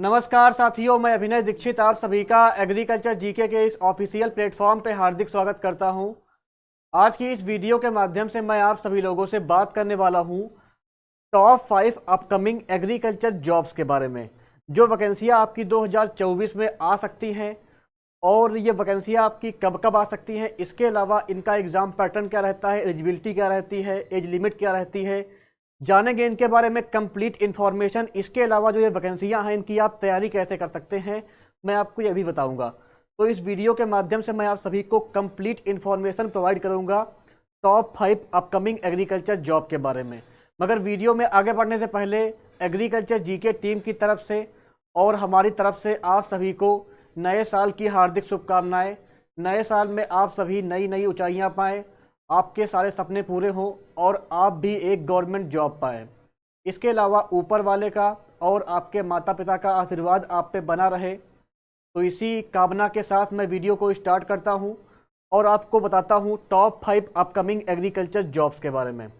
नमस्कार साथियों, मैं अभिनय दीक्षित आप सभी का एग्रीकल्चर जीके के इस ऑफिशियल प्लेटफॉर्म पे हार्दिक स्वागत करता हूं। आज की इस वीडियो के माध्यम से मैं आप सभी लोगों से बात करने वाला हूं टॉप 5 अपकमिंग एग्रीकल्चर जॉब्स के बारे में, जो वैकेंसियां आपकी 2024 में आ सकती हैं और ये वैकेंसियां आपकी कब कब आ सकती हैं। इसके अलावा इनका एग्ज़ाम पैटर्न क्या रहता है, एलिजिबिलिटी क्या रहती है, एज लिमिट क्या रहती है, जानेंगे इनके बारे में कंप्लीट इन्फॉर्मेशन। इसके अलावा जो ये वैकेंसियां हैं इनकी आप तैयारी कैसे कर सकते हैं, मैं आपको ये भी बताऊंगा। तो इस वीडियो के माध्यम से मैं आप सभी को कंप्लीट इन्फॉर्मेशन प्रोवाइड करूंगा टॉप 5 अपकमिंग एग्रीकल्चर जॉब के बारे में। मगर वीडियो में आगे बढ़ने से पहले एग्रीकल्चर जीके टीम की तरफ से और हमारी तरफ से आप सभी को नए साल की हार्दिक शुभकामनाएं। नए साल में आप सभी नई नई ऊंचाइयां पाएं, आपके सारे सपने पूरे हों और आप भी एक गवर्नमेंट जॉब पाएं। इसके अलावा ऊपर वाले का और आपके माता पिता का आशीर्वाद आप पे बना रहे। तो इसी कामना के साथ मैं वीडियो को स्टार्ट करता हूं और आपको बताता हूं टॉप 5 अपकमिंग एग्रीकल्चर जॉब्स के बारे में।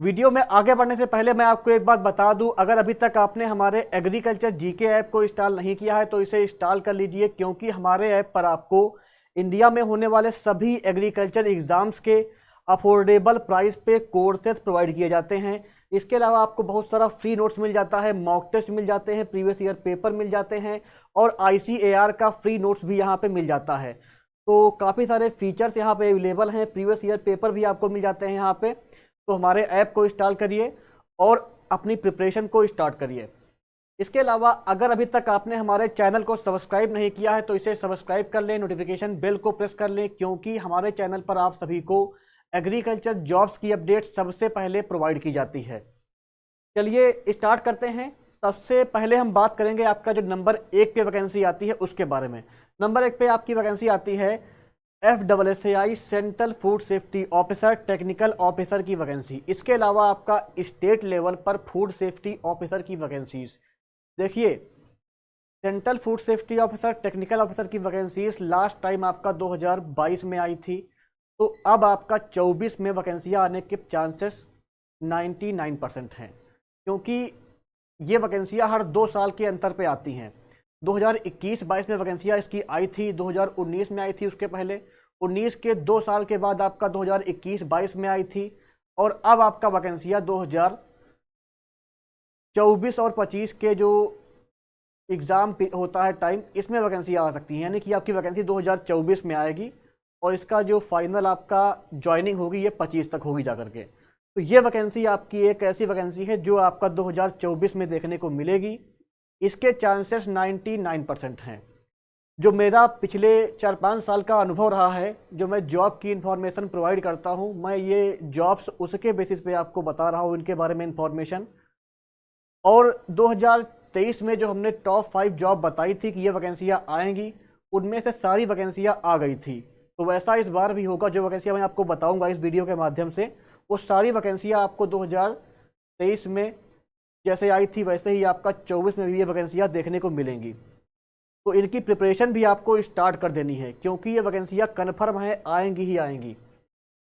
वीडियो में आगे बढ़ने से पहले मैं आपको एक बात बता दूं, अगर अभी तक आपने हमारे एग्रीकल्चर जीके ऐप को इंस्टॉल नहीं किया है तो इसे इंस्टॉल कर लीजिए, क्योंकि हमारे ऐप पर आपको इंडिया में होने वाले सभी एग्रीकल्चर एग्जाम्स के अफोर्डेबल प्राइस पे कोर्सेज प्रोवाइड किए जाते हैं। इसके अलावा आपको बहुत सारा फ्री नोट्स मिल जाता है, मॉक टेस्ट मिल जाते हैं, प्रीवियस ईयर पेपर मिल जाते हैं और ICAR का फ्री नोट्स भी यहाँ पे मिल जाता है। तो काफ़ी सारे फीचर्स यहाँ पे अवेलेबल हैं, प्रीवियस ईयर पेपर भी आपको मिल जाते हैं यहाँ पे। तो हमारे ऐप को इंस्टॉल करिए और अपनी प्रिपरेशन को स्टार्ट करिए। इसके अलावा अगर अभी तक आपने हमारे चैनल को सब्सक्राइब नहीं किया है तो इसे सब्सक्राइब कर लें, नोटिफिकेशन बेल को प्रेस कर लें, क्योंकि हमारे चैनल पर आप सभी को एग्रीकल्चर जॉब्स की अपडेट सबसे पहले प्रोवाइड की जाती है। चलिए स्टार्ट करते हैं। सबसे पहले हम बात करेंगे आपका जो नंबर 1 पे वैकेंसी आती है उसके बारे में। नंबर 1 पे आपकी वैकेंसी आती है FSSAI central food safety officer technical officer की वैकेंसी। इसके अलावा आपका स्टेट लेवल पर फूड सेफ्टी ऑफिसर की वैकेंसीज देखिए। Central food safety officer technical officer की वैकेंसीज लास्ट टाइम आपका 2022 में आई थी, तो अब आपका 24 में वैकेंसियाँ आने के चांसेस 99% हैं, क्योंकि ये वैकेंसियाँ हर 2 साल के अंतर पे आती हैं। 2021-22 में वैकेंसियाँ इसकी आई थी, 2019 में आई थी, उसके पहले 19 के 2 साल के बाद आपका 2021-22 में आई थी, और अब आपका वैकेंसियाँ 2024 और 25 के जो एग्ज़ाम होता है टाइम, इसमें वैकेंसियाँ आ सकती हैं। यानी कि आपकी वैकेंसी 2024 में आएगी और इसका जो फाइनल आपका ज्वाइनिंग होगी ये 25 तक होगी जा करके। तो ये वैकेंसी आपकी एक ऐसी वैकेंसी है जो आपका 2024 में देखने को मिलेगी। इसके चांसेस 99% हैं। जो मेरा पिछले 4-5 साल का अनुभव रहा है, जो मैं जॉब की इन्फॉर्मेशन प्रोवाइड करता हूँ, मैं ये जॉब्स उसके बेसिस पे आपको बता रहा हूँ इनके बारे में इन्फॉर्मेशन। और 2023 में जो हमने टॉप 5 जॉब बताई थी कि ये वैकेंसियाँ आएंगी, उनमें से सारी वैकेंसियाँ आ गई थी। तो वैसा इस बार भी होगा। जो वैकेंसियाँ मैं आपको बताऊंगा इस वीडियो के माध्यम से, वो सारी वैकेंसियाँ आपको 2023 में जैसे आई थी वैसे ही आपका 24 में भी ये वैकेंसियाँ देखने को मिलेंगी। तो इनकी प्रिपरेशन भी आपको स्टार्ट कर देनी है, क्योंकि ये वैकेंसियाँ कन्फर्म है, आएंगी ही आएंगी।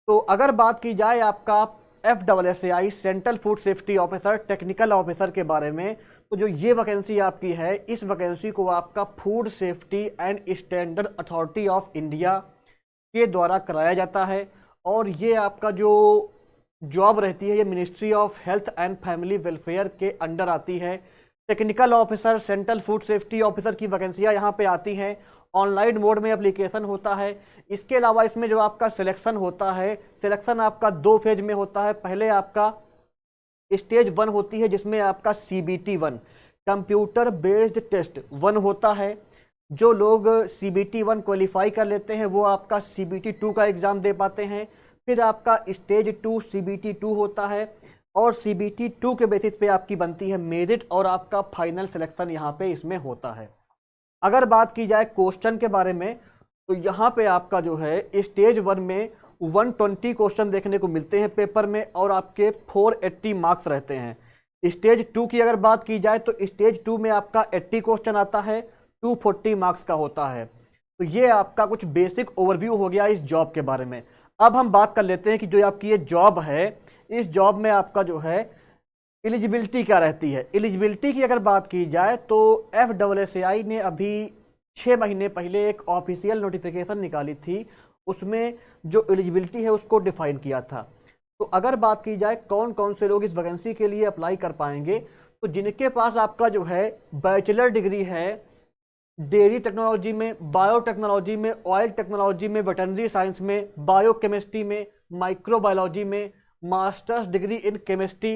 तो अगर बात की जाए आपका FSSAI central food safety officer technical officer के बारे में, तो जो ये वैकेंसी आपकी है, इस वैकेंसी को आपका food safety and standard authority of India के द्वारा कराया जाता है। और ये आपका जो जॉब रहती है ये ministry of health and family welfare के अंडर आती है। Technical officer central food safety officer की वैकेंसियाँ यहाँ पे आती हैं। ऑनलाइन मोड में एप्लीकेशन होता है। इसके अलावा इसमें जो आपका सिलेक्शन होता है, सिलेक्शन आपका 2 फेज में होता है। पहले आपका स्टेज 1 होती है, जिसमें आपका CBT 1 कंप्यूटर बेस्ड टेस्ट 1 होता है। जो लोग CBT 1 क्वालिफाई कर लेते हैं वो आपका CBT 2 का एग्ज़ाम दे पाते हैं। फिर आपका स्टेज 2 CBT 2 होता है, और CBT 2 के बेसिस पे आपकी बनती है मेरिट, और आपका फाइनल सिलेक्शन यहाँ पे इसमें होता है। अगर बात की जाए क्वेश्चन के बारे में, तो यहाँ पे आपका जो है स्टेज 1 में 120 क्वेश्चन देखने को मिलते हैं पेपर में, और आपके 480 मार्क्स रहते हैं। स्टेज 2 की अगर बात की जाए तो स्टेज 2 में आपका 80 क्वेश्चन आता है, 240 मार्क्स का होता है। तो ये आपका कुछ बेसिक ओवरव्यू हो गया इस जॉब के बारे में। अब हम बात कर लेते हैं कि जो आपकी ये जॉब है, इस जॉब में आपका जो है एलिजिबिलिटी क्या रहती है? एलिजिबिलिटी की अगर बात की जाए तो FSSAI ने अभी 6 महीने पहले एक ऑफिशियल नोटिफिकेशन निकाली थी, उसमें जो एलिजिबिलिटी है उसको डिफाइन किया था। तो अगर बात की जाए कौन कौन से लोग इस वैकेंसी के लिए अप्लाई कर पाएंगे, तो जिनके पास आपका जो है बैचलर डिग्री है डेयरी टेक्नोलॉजी में, बायोटेक्नोलॉजी में, ऑयल टेक्नोलॉजी में, वेटरनरी साइंस में, बायोकेमिस्ट्री में, माइक्रोबायोलॉजी में, मास्टर्स डिग्री इन केमिस्ट्री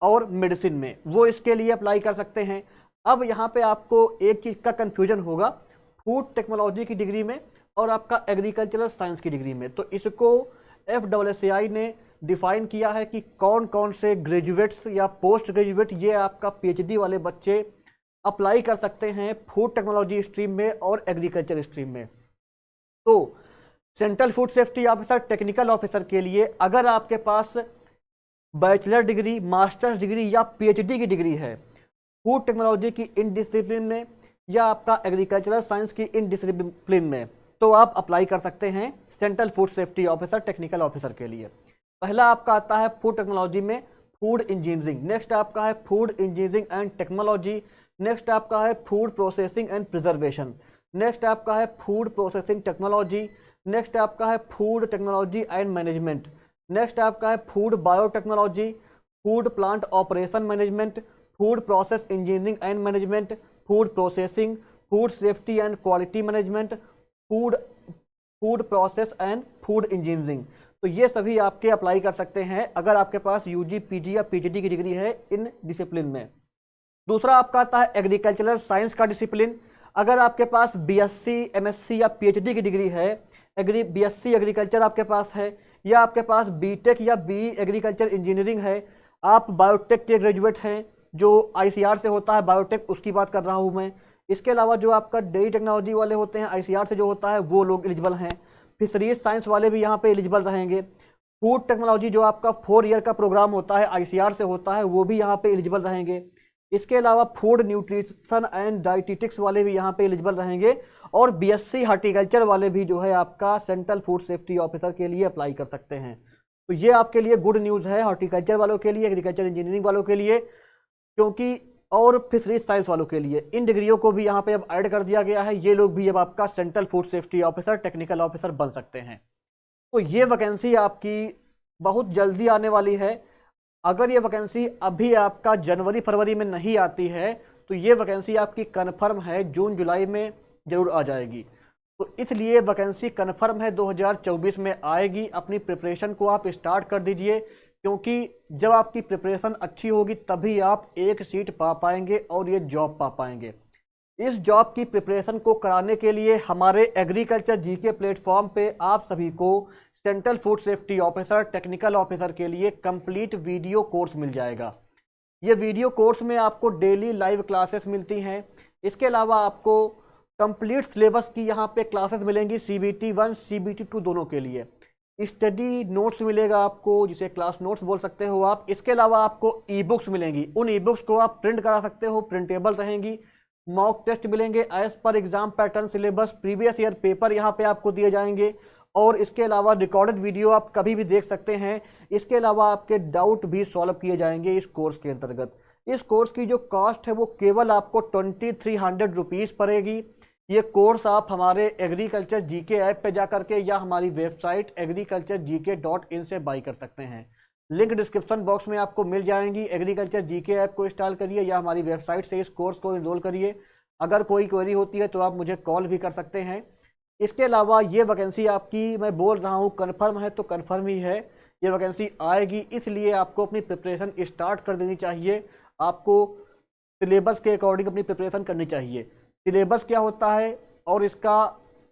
और मेडिसिन में, वो इसके लिए अप्लाई कर सकते हैं। अब यहाँ पे आपको एक चीज़ का कन्फ्यूजन होगा, फूड टेक्नोलॉजी की डिग्री में और आपका एग्रीकल्चरल साइंस की डिग्री में। तो इसको FSSAI ने डिफाइन किया है कि कौन कौन से ग्रेजुएट्स या पोस्ट ग्रेजुएट, ये आपका PhD वाले बच्चे अप्लाई कर सकते हैं फूड टेक्नोलॉजी स्ट्रीम में और एग्रीकल्चर स्ट्रीम में। तो central food safety officer, technical officer के लिए अगर आपके पास बैचलर डिग्री, मास्टर्स डिग्री या PhD की डिग्री है फूड टेक्नोलॉजी की इन डिसिप्लिन में या आपका एग्रीकल्चरल साइंस की इन डिसिप्लिन में, तो आप अप्लाई कर सकते हैं central food safety officer, technical officer के लिए। पहला आपका आता है फूड टेक्नोलॉजी में फूड इंजीनियरिंग, नेक्स्ट आपका है food engineering and technology, next आपका है food processing and preservation, next आपका है फूड प्रोसेसिंग टेक्नोलॉजी, नेक्स्ट आपका है food technology and management, next आपका है food biotechnology, food plant operation management, food process engineering and management, food processing, food safety and quality management, food process and food engineering. तो ये सभी आपके apply कर सकते हैं अगर आपके पास UG, PG या PhD की डिग्री है इन डिसिप्लिन में। दूसरा आपका आता है एग्रीकल्चरल साइंस का डिसिप्लिन। अगर आपके पास BSc, MSc या PhD की डिग्री है, BSc एग्रीकल्चर आपके पास है, या आपके पास BTech या BE एग्रीकल्चर इंजीनियरिंग है, आप बायोटेक के ग्रेजुएट हैं, जो ICR से होता है बायोटेक, उसकी बात कर रहा हूँ मैं। इसके अलावा जो आपका डेयरी टेक्नोलॉजी वाले होते हैं ICR से जो होता है, वो लोग एलिजिबल हैं। फिशरीज साइंस वाले भी यहाँ पे एलिजिबल रहेंगे। फूड टेक्नोलॉजी जो आपका 4 ईयर का प्रोग्राम होता है, ICR से होता है, वो भी यहाँ पे एलिजिबल रहेंगे। इसके अलावा फूड न्यूट्रिशन एंड डाइटिटिक्स वाले भी यहाँ पे एलिजिबल रहेंगे, और BSc हार्टिकल्चर वाले भी जो है आपका सेंट्रल फूड सेफ्टी ऑफिसर के लिए अप्लाई कर सकते हैं। तो ये आपके लिए गुड न्यूज़ है हार्टिकल्चर वालों के लिए, एग्रीकल्चर इंजीनियरिंग वालों के लिए, क्योंकि और फिशरीज साइंस वालों के लिए इन डिग्रियों को भी यहाँ पे अब ऐड कर दिया गया है। ये लोग भी अब आपका central food safety officer, technical officer बन सकते हैं। तो ये वैकेंसी आपकी बहुत जल्दी आने वाली है। अगर ये वैकेंसी अभी आपका जनवरी फरवरी में नहीं आती है तो ये वैकेंसी आपकी कन्फर्म है जून जुलाई में ज़रूर आ जाएगी। तो इसलिए वैकेंसी कन्फर्म है 2024 में आएगी। अपनी प्रिपरेशन को आप स्टार्ट कर दीजिए, क्योंकि जब आपकी प्रिपरेशन अच्छी होगी तभी आप एक सीट पा पाएंगे और ये जॉब पा पाएंगे। इस जॉब की प्रिपरेशन को कराने के लिए हमारे एग्रीकल्चर जीके प्लेटफॉर्म पे आप सभी को central food safety officer, technical officer के लिए कंप्लीट वीडियो कोर्स मिल जाएगा। ये वीडियो कोर्स में आपको डेली लाइव क्लासेस मिलती हैं। इसके अलावा आपको कंप्लीट सिलेबस की यहाँ पे क्लासेस मिलेंगी, CBT 1 CBT 2 दोनों के लिए। स्टडी नोट्स मिलेगा आपको, जिसे क्लास नोट्स बोल सकते हो आप। इसके अलावा आपको ई बुक्स मिलेंगी, उन ई बुक्स को आप प्रिंट करा सकते हो, प्रिंटेबल रहेंगी। मॉक टेस्ट मिलेंगे as per exam pattern syllabus, previous year paper यहाँ पे आपको दिए जाएंगे, और इसके अलावा रिकॉर्डेड वीडियो आप कभी भी देख सकते हैं। इसके अलावा आपके डाउट भी सॉल्व किए जाएंगे इस कोर्स के अंतर्गत। इस कोर्स की जो कॉस्ट है वो केवल आपको 2300 रुपीज़ पड़ेगी। ये कोर्स आप हमारे एग्रीकल्चर जीके ऐप पे जा करके या हमारी वेबसाइट agriculturegk.in से बाई कर सकते हैं। लिंक डिस्क्रिप्शन बॉक्स में आपको मिल जाएंगी। एग्रीकल्चर जीके ऐप को इंस्टॉल करिए या हमारी वेबसाइट से इस कोर्स को इनरोल करिए। अगर कोई क्वेरी होती है तो आप मुझे कॉल भी कर सकते हैं। इसके अलावा ये वैकेंसी आपकी, मैं बोल रहा हूँ कन्फर्म है तो कन्फर्म ही है, ये वैकेंसी आएगी। इसलिए आपको अपनी प्रिपरेशन स्टार्ट कर देनी चाहिए। आपको सिलेबस के अकॉर्डिंग अपनी प्रिपरेशन करनी चाहिए। सिलेबस क्या होता है और इसका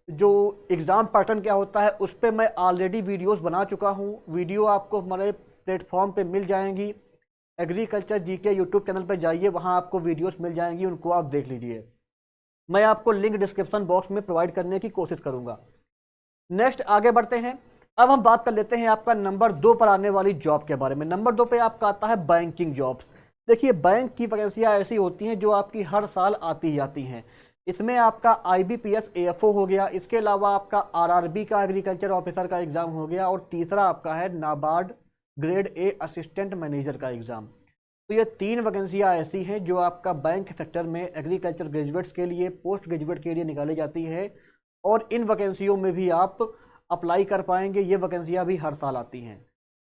जो एग्ज़ाम पैटर्न क्या होता है उस पर मैं ऑलरेडी वीडियोस बना चुका हूँ। वीडियो आपको हमारे प्लेटफॉर्म पे मिल जाएंगी। एग्रीकल्चर जीके यूट्यूब चैनल पर जाइए, वहाँ आपको वीडियोस मिल जाएंगी, उनको आप देख लीजिए। मैं आपको लिंक डिस्क्रिप्शन बॉक्स में प्रोवाइड करने की कोशिश करूँगा। नेक्स्ट आगे बढ़ते हैं। अब हम बात कर लेते हैं आपका नंबर 2 पर आने वाली जॉब के बारे में। नंबर 2 पे आपका आता है बैंकिंग जॉब्स। देखिए, बैंक की वैकेंसियाँ ऐसी होती हैं जो आपकी हर साल आती जाती हैं। इसमें आपका IBPS AFO हो गया, इसके अलावा आपका RRB का एग्रीकल्चर ऑफिसर का एग्ज़ाम हो गया, और तीसरा आपका है NABARD grade A assistant manager का एग्ज़ाम। तो ये 3 वैकेंसियाँ ऐसी हैं जो आपका बैंक सेक्टर में एग्रीकल्चर ग्रेजुएट्स के लिए, पोस्ट ग्रेजुएट के लिए निकाली जाती है, और इन वैकेंसियों में भी आप अप्लाई कर पाएंगे। ये वैकेंसियाँ भी हर साल आती हैं।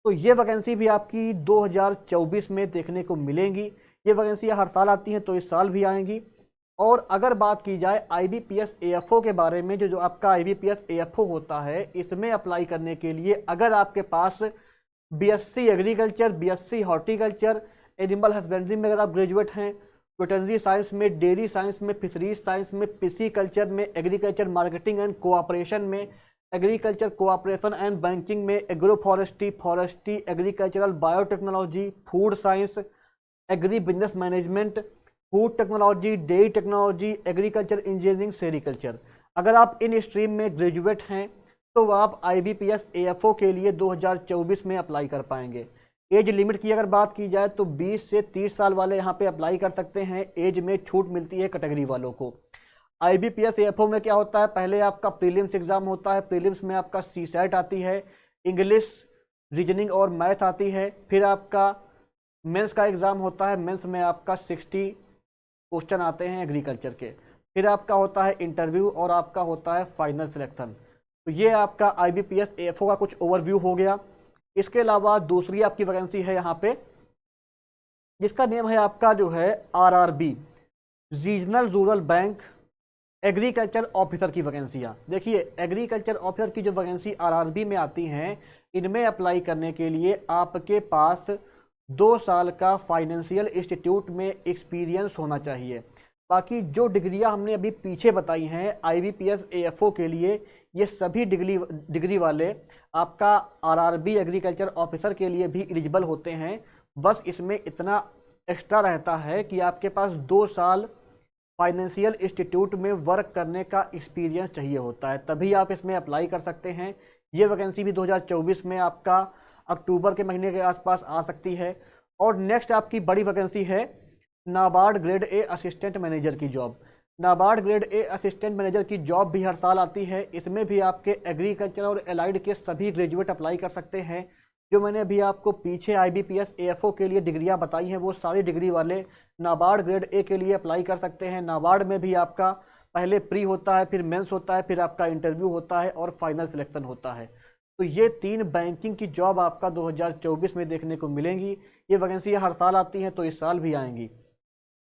तो ये वैकेंसी भी आपकी 2024 में देखने को मिलेंगी। ये वैकेंसियाँ हर साल आती हैं, तो इस साल भी आएंगी। और अगर बात की जाए IBPS AFO के बारे में, जो आपका IBPS AFO होता है, इसमें अप्लाई करने के लिए अगर आपके पास BSc agriculture, BSc horticulture, animal husbandry में अगर आप ग्रेजुएट हैं, वेटरनरी साइंस में, डेयरी साइंस में, फिशरीज साइंस में, पिसीकल्चर में, एग्रीकल्चर मार्केटिंग एंड कोऑपरेशन में, एग्रीकल्चर कोऑपरेशन एंड बैंकिंग में, agro forestry, agricultural biotechnology, food science, agri business management, food technology, dairy technology, agriculture engineering, sericulture, अगर आप इन stream में graduate हैं तो आप IBPS AFO के लिए 2024 में अप्लाई कर पाएंगे। एज लिमिट की अगर बात की जाए तो 20 से 30 साल वाले यहाँ पे अप्लाई कर सकते हैं। एज में छूट मिलती है कैटेगरी वालों को। IBPS AFO में क्या होता है, पहले आपका प्रीलिम्स एग्जाम होता है। प्रीलिम्स में आपका CSAT आती है, इंग्लिश, रीजनिंग और मैथ आती है। फिर आपका मेंस का एग्ज़ाम होता है। मेंस में आपका 60 क्वेश्चन आते हैं एग्रीकल्चर के। फिर आपका होता है इंटरव्यू और आपका होता है फाइनल सिलेक्शन। तो ये आपका IBPS AFO का कुछ ओवरव्यू हो गया। इसके अलावा दूसरी आपकी वैकेंसी है यहाँ पे, जिसका नेम है आपका जो है RRB, regional rural bank agriculture officer की वैकेंसियाँ। देखिए, एग्रीकल्चर ऑफिसर की जो वैकेंसी RRB में आती हैं, इनमें अप्लाई करने के लिए आपके पास 2 साल का फाइनेंशियल इंस्टीट्यूट में एक्सपीरियंस होना चाहिए। बाकी जो डिग्रियां हमने अभी पीछे बताई हैं IBPS AFO के लिए, ये सभी डिग्री वाले आपका RRB एग्रीकल्चर ऑफिसर के लिए भी एलिजिबल होते हैं। बस इसमें इतना एक्स्ट्रा रहता है कि आपके पास 2 साल फाइनेंशियल इंस्टीट्यूट में वर्क करने का एक्सपीरियंस चाहिए होता है, तभी आप इसमें अप्लाई कर सकते हैं। ये वैकेंसी भी 2024 में आपका अक्टूबर के महीने के आसपास आ सकती है। और नेक्स्ट आपकी बड़ी वैकेंसी है NABARD grade A assistant manager की job. NABARD grade A assistant manager की जॉब भी हर साल आती है। इसमें भी आपके एग्रीकल्चर और एलाइड के सभी ग्रेजुएट अप्लाई कर सकते हैं। जो मैंने अभी आपको पीछे IBPS AFO के लिए डिग्रियां बताई हैं, वो सारी डिग्री वाले नाबार्ड ग्रेड A के लिए अप्लाई कर सकते हैं। नाबार्ड में भी आपका पहले प्री होता है, फिर मेंस होता है, फिर आपका इंटरव्यू होता है और फाइनल सिलेक्शन होता है। तो ये 3 बैंकिंग की जॉब आपका 2024 में देखने को मिलेंगी। ये वैकेंसी हर साल आती हैं, तो इस साल भी आएंगी।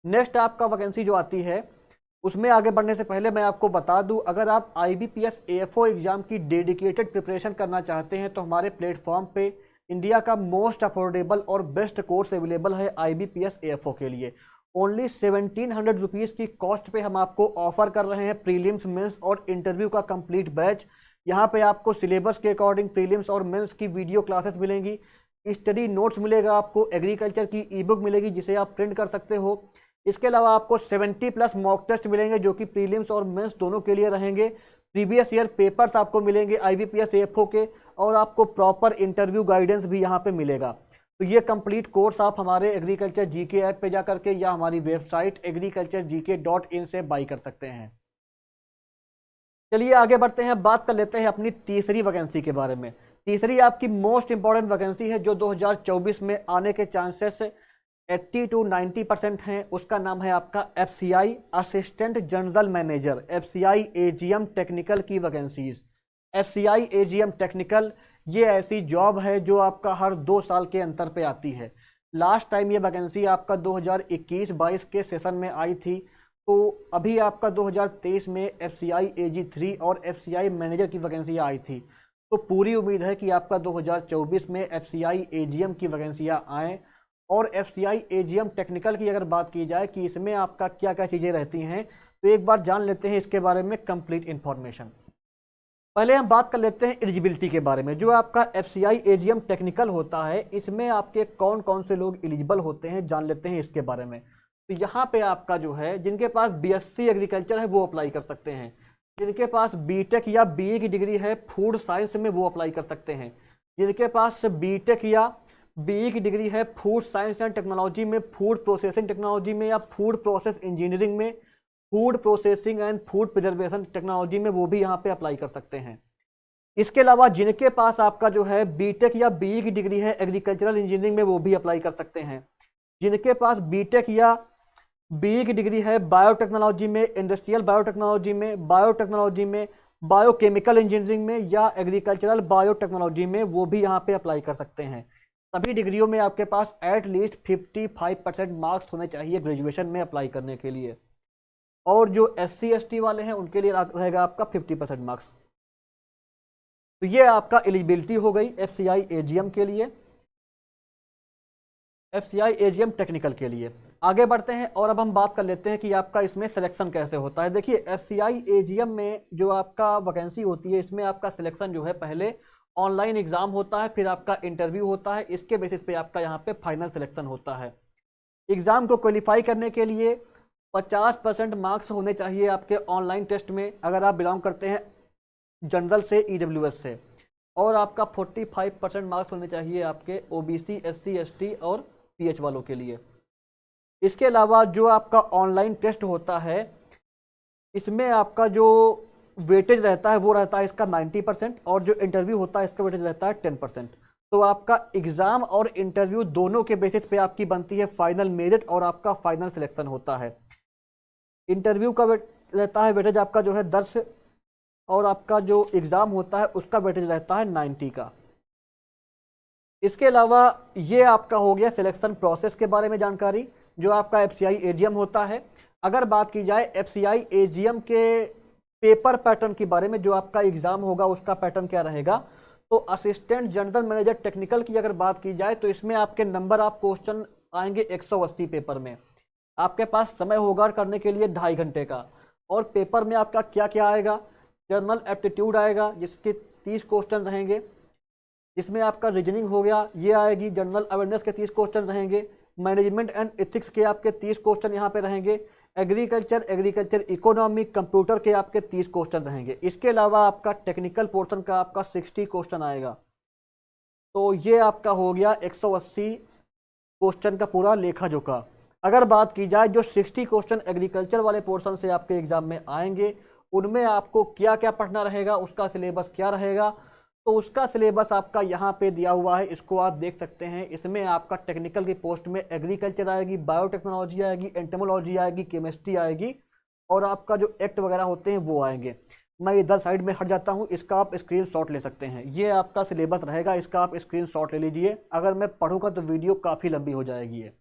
नेक्स्ट आपका वैकेंसी जो आती है, उसमें आगे बढ़ने से पहले मैं आपको बता दूं, अगर आप IBPS AFO एग्जाम की डेडिकेटेड प्रिपरेशन करना चाहते हैं तो हमारे प्लेटफॉर्म पे इंडिया का मोस्ट अफोर्डेबल और बेस्ट कोर्स अवेलेबल है IBPS AFO के लिए। ओनली 1700 रुपीज़ की कॉस्ट पे हम आपको ऑफर कर रहे हैं प्रीलिम्स, मेंस और इंटरव्यू का कंप्लीट बैच। यहाँ पे आपको सिलेबस के अकॉर्डिंग प्रीलिम्स और मेंस की वीडियो क्लासेस मिलेंगी, स्टडी नोट्स मिलेगा, आपको एग्रीकल्चर की ई-बुक मिलेगी जिसे आप प्रिंट कर सकते हो। इसके अलावा आपको 70+ मॉक टेस्ट मिलेंगे जो कि प्रीलिम्स और मेंस दोनों के लिए रहेंगे। प्रीवियस ईयर पेपर्स आपको मिलेंगे IBPS AFO के, और आपको प्रॉपर इंटरव्यू गाइडेंस भी यहाँ पे मिलेगा। तो ये कंप्लीट कोर्स आप हमारे एग्रीकल्चर GK ऐप पे जा करके या हमारी वेबसाइट agriculturegk.in से बाई कर सकते हैं। चलिए आगे बढ़ते हैं, बात कर लेते हैं अपनी तीसरी वैकेंसी के बारे में। तीसरी आपकी मोस्ट इंपॉर्टेंट वैकेंसी है जो 2024 में आने के चांसेस 80 to 90% हैं। उसका नाम है आपका FCI assistant general manager, FCI AGM technical की वैकेंसीज। FCI AGM टेक्निकल ये ऐसी जॉब है जो आपका हर 2 साल के अंतर पे आती है। लास्ट टाइम ये वैकेंसी आपका 2021-22 के सेशन में आई थी, तो अभी आपका 2023 में FCI AG3 और FCI मैनेजर की वैकेंसियाँ आई थी। तो पूरी उम्मीद है कि आपका 2024 में FCI AGM की वैकेंसियाँ आएँ। और FCI AGM टेक्निकल की अगर बात की जाए कि इसमें आपका क्या क्या चीज़ें रहती हैं, तो एक बार जान लेते हैं इसके बारे में कंप्लीट इन्फॉर्मेशन। पहले हम बात कर लेते हैं एलिजिबिलिटी के बारे में। जो आपका FCI AGM टेक्निकल होता है, इसमें आपके कौन कौन से लोग एलिजिबल होते हैं, जान लेते हैं इसके बारे में। तो यहाँ पे आपका जो है, जिनके पास BSc एग्रीकल्चर है वो अप्लाई कर सकते हैं। जिनके पास BTech या BE की डिग्री है फूड साइंस में वो अप्लाई कर सकते हैं। जिनके पास BTech या BE की डिग्री है फूड साइंस एंड टेक्नोलॉजी में, फूड प्रोसेसिंग टेक्नोलॉजी में या फूड प्रोसेस इंजीनियरिंग में, food processing and food preservation technology में, वो भी यहाँ पे अप्लाई कर सकते हैं। इसके अलावा जिनके पास आपका जो है BTech या BE की डिग्री है एग्रीकल्चरल इंजीनियरिंग में, वो भी अप्लाई कर सकते हैं। जिनके पास बीटेक या बीई की डिग्री है बायोटेक्नोलॉजी में, इंडस्ट्रियल बायोटेक्नोलॉजी में, बायोटेक्नोलॉजी में, बायोकेमिकल इंजीनियरिंग में या एग्रीकल्चरल बायोटेक्नोलॉजी में, वो भी यहाँ पे अप्लाई कर सकते हैं। सभी डिग्रियों में आपके पास एटलीस्ट 55% मार्क्स होने चाहिए ग्रेजुएशन में अप्लाई करने के लिए। और जो SC ST वाले हैं उनके लिए रहेगा आपका 50% मार्क्स। तो ये आपका एलिजिबिलिटी हो गई FCI AGM के लिए, FCI AGM टेक्निकल के लिए। आगे बढ़ते हैं और अब हम बात कर लेते हैं कि आपका इसमें सिलेक्शन कैसे होता है। देखिए FCI AGM में जो आपका वैकेंसी होती है, इसमें आपका सिलेक्शन जो है पहले ऑनलाइन एग्जाम होता है, फिर आपका इंटरव्यू होता है, इसके बेसिस पे आपका यहाँ पे फाइनल सिलेक्शन होता है। एग्जाम को क्वालिफाई करने के लिए 50% मार्क्स होने चाहिए आपके ऑनलाइन टेस्ट में, अगर आप बिलोंग करते हैं जनरल से, EWS से, और आपका 45% मार्क्स होने चाहिए आपके OBC SC ST और PH वालों के लिए। इसके अलावा जो आपका ऑनलाइन टेस्ट होता है, इसमें आपका जो वेटेज रहता है वो रहता है इसका 90%, और जो इंटरव्यू होता है इसका वेटेज रहता है 10%। तो आपका एग्जाम और इंटरव्यू दोनों के बेसिस पे आपकी बनती है फाइनल मेरिट और आपका फाइनल सिलेक्शन होता है। इंटरव्यू का रहता है वेटेज आपका जो है 10, और आपका जो एग्जाम होता है उसका वेटेज रहता है 90 का। इसके अलावा ये आपका हो गया सिलेक्शन प्रोसेस के बारे में जानकारी, जो आपका FCI AGM होता है। अगर बात की जाए FCI AGM के पेपर पैटर्न के बारे में, जो आपका एग्जाम होगा उसका पैटर्न क्या रहेगा, तो असिस्टेंट जनरल मैनेजर टेक्निकल की अगर बात की जाए तो इसमें आपके नंबर ऑफ क्वेश्चन आएंगे 180 पेपर में। आपके पास समय होगा करने के लिए 2.5 घंटे का, और पेपर में आपका क्या क्या आएगा, जनरल एप्टीट्यूड आएगा जिसके 30 क्वेश्चन रहेंगे, इसमें आपका रीजनिंग हो गया ये आएगी, जनरल अवेयरनेस के 30 क्वेश्चन रहेंगे, मैनेजमेंट एंड एथिक्स के आपके 30 क्वेश्चन यहाँ पे रहेंगे, एग्रीकल्चर इकोनॉमी कंप्यूटर के आपके 30 क्वेश्चन रहेंगे। इसके अलावा आपका टेक्निकल पोर्शन का आपका 60 क्वेश्चन आएगा। तो ये आपका हो गया 180 क्वेश्चन का पूरा लेखा जोखा। अगर बात की जाए जो 60 क्वेश्चन एग्रीकल्चर वाले पोर्शन से आपके एग्जाम में आएंगे, उनमें आपको क्या क्या पढ़ना रहेगा, उसका सिलेबस क्या रहेगा, तो उसका सिलेबस आपका यहाँ पे दिया हुआ है, इसको आप देख सकते हैं। इसमें आपका टेक्निकल की पोस्ट में एग्रीकल्चर आएगी, बायोटेक्नोलॉजी आएगी, एंटोमोलॉजी आएगी, केमिस्ट्री आएगी, और आपका जो एक्ट वगैरह होते हैं वो आएंगे। मैं इधर साइड में हट जाता हूँ, इसका आप स्क्रीनशॉट ले सकते हैं। ये आपका सिलेबस रहेगा, इसका आप स्क्रीनशॉट ले लीजिए। अगर मैं पढ़ूंगा तो वीडियो काफ़ी लंबी हो जाएगी है।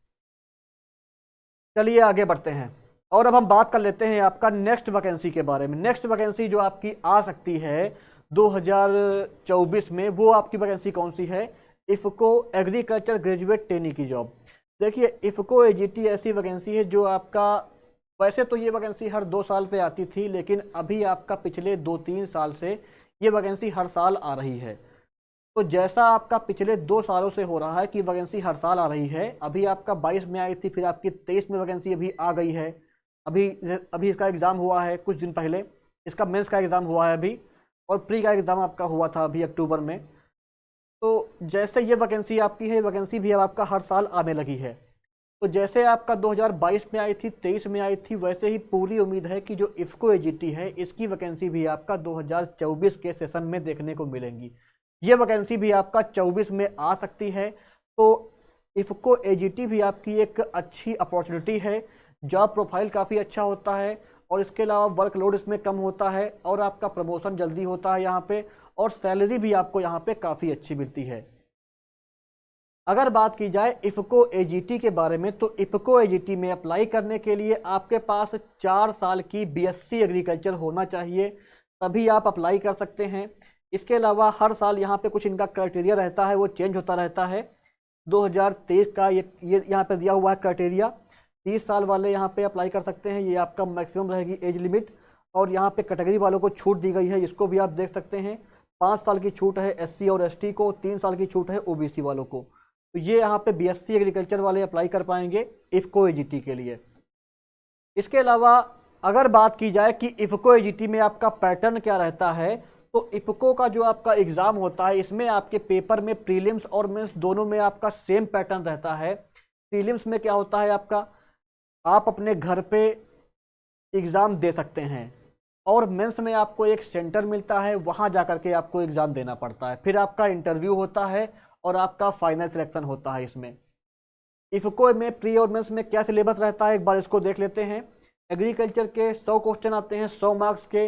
चलिए आगे बढ़ते हैं और अब हम बात कर लेते हैं आपका नेक्स्ट वैकेंसी के बारे में। नेक्स्ट वैकेंसी जो आपकी आ सकती है 2024 में, वो आपकी वैकेंसी कौन सी है, इफ़को एग्रीकल्चर ग्रेजुएट ट्रेनी की जॉब। देखिए इफ़को AGT ऐसी वैकेंसी है जो आपका, वैसे तो ये वैकेंसी हर 2 साल पे आती थी, लेकिन अभी आपका पिछले 2-3 साल से ये वैकेंसी हर साल आ रही है। तो जैसा आपका पिछले 2 सालों से हो रहा है कि वैकेंसी हर साल आ रही है, अभी आपका 22 में आई थी, फिर आपकी 23 में वैकेंसी अभी आ गई है। अभी इसका एग्ज़ाम हुआ है कुछ दिन पहले, इसका मेंस का एग्ज़ाम हुआ है अभी, और प्री का एग्ज़ाम आपका हुआ था अभी अक्टूबर में। तो जैसे ये वैकेंसी आपकी है, वैकेंसी भी अब आपका हर साल आने लगी है। तो जैसे आपका 2022 में आई थी, 23 में आई थी, वैसे ही पूरी उम्मीद है कि जो इफ़को AGT है इसकी वैकेंसी भी आपका 2024 के सेशन में देखने को मिलेंगी। ये वैकेंसी भी आपका 24 में आ सकती है। तो इफ़को AGT भी आपकी एक अच्छी अपॉर्चुनिटी है। जॉब प्रोफाइल काफ़ी अच्छा होता है, और इसके अलावा वर्कलोड इसमें कम होता है, और आपका प्रमोशन जल्दी होता है यहाँ पे, और सैलरी भी आपको यहाँ पे काफ़ी अच्छी मिलती है। अगर बात की जाए इफ़को AGT के बारे में, तो इफ़को AGT में अप्लाई करने के लिए आपके पास 4 साल की BSc एग्रीकल्चर होना चाहिए, तभी आप अप्लाई कर सकते हैं। इसके अलावा हर साल यहाँ पे कुछ इनका क्राइटेरिया रहता है, वो चेंज होता रहता है। 2023 का ये यहाँ पे दिया हुआ है क्राइटेरिया। 30 साल वाले यहाँ पे अप्लाई कर सकते हैं, ये आपका मैक्सिमम रहेगी एज लिमिट, और यहाँ पे कैटेगरी वालों को छूट दी गई है, इसको भी आप देख सकते हैं। 5 साल की छूट है SC और ST को, 3 साल की छूट है OBC वालों को। तो ये यहाँ पे BSc एग्रीकल्चर वाले अप्लाई कर पाएंगे इफ़को AGT के लिए। इसके अलावा अगर बात की जाए कि इफ़को AGT में आपका पैटर्न क्या रहता है, तो इफ़को का जो आपका एग्ज़ाम होता है, इसमें आपके पेपर में प्रीलिम्स और मेंस दोनों में आपका सेम पैटर्न रहता है। प्रीलिम्स में क्या होता है आपका, आप अपने घर पे एग्ज़ाम दे सकते हैं, और मेंस में आपको एक सेंटर मिलता है, वहाँ जा कर के आपको एग्ज़ाम देना पड़ता है। फिर आपका इंटरव्यू होता है और आपका फाइनल सिलेक्शन होता है इसमें। इफको में प्री और मेंस में क्या सिलेबस रहता है, एक बार इसको देख लेते हैं। एग्रीकल्चर के 100 क्वेश्चन आते हैं 100 मार्क्स के,